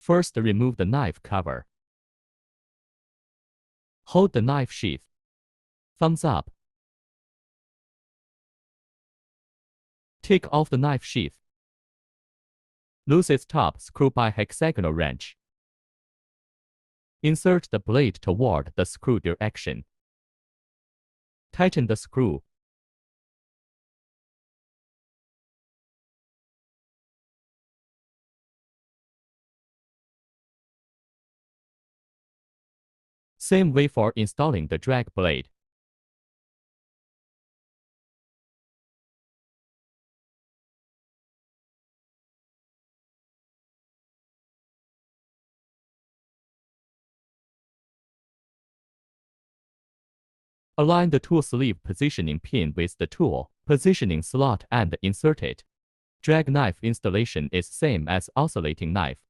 First, remove the knife cover. Hold the knife sheath. Thumbs up. Take off the knife sheath. Loose its top screw by hexagonal wrench. Insert the blade toward the screw direction. Tighten the screw. Same way for installing the drag blade. Align the tool sleeve positioning pin with the tool positioning slot and insert it. Drag knife installation is same as oscillating knife.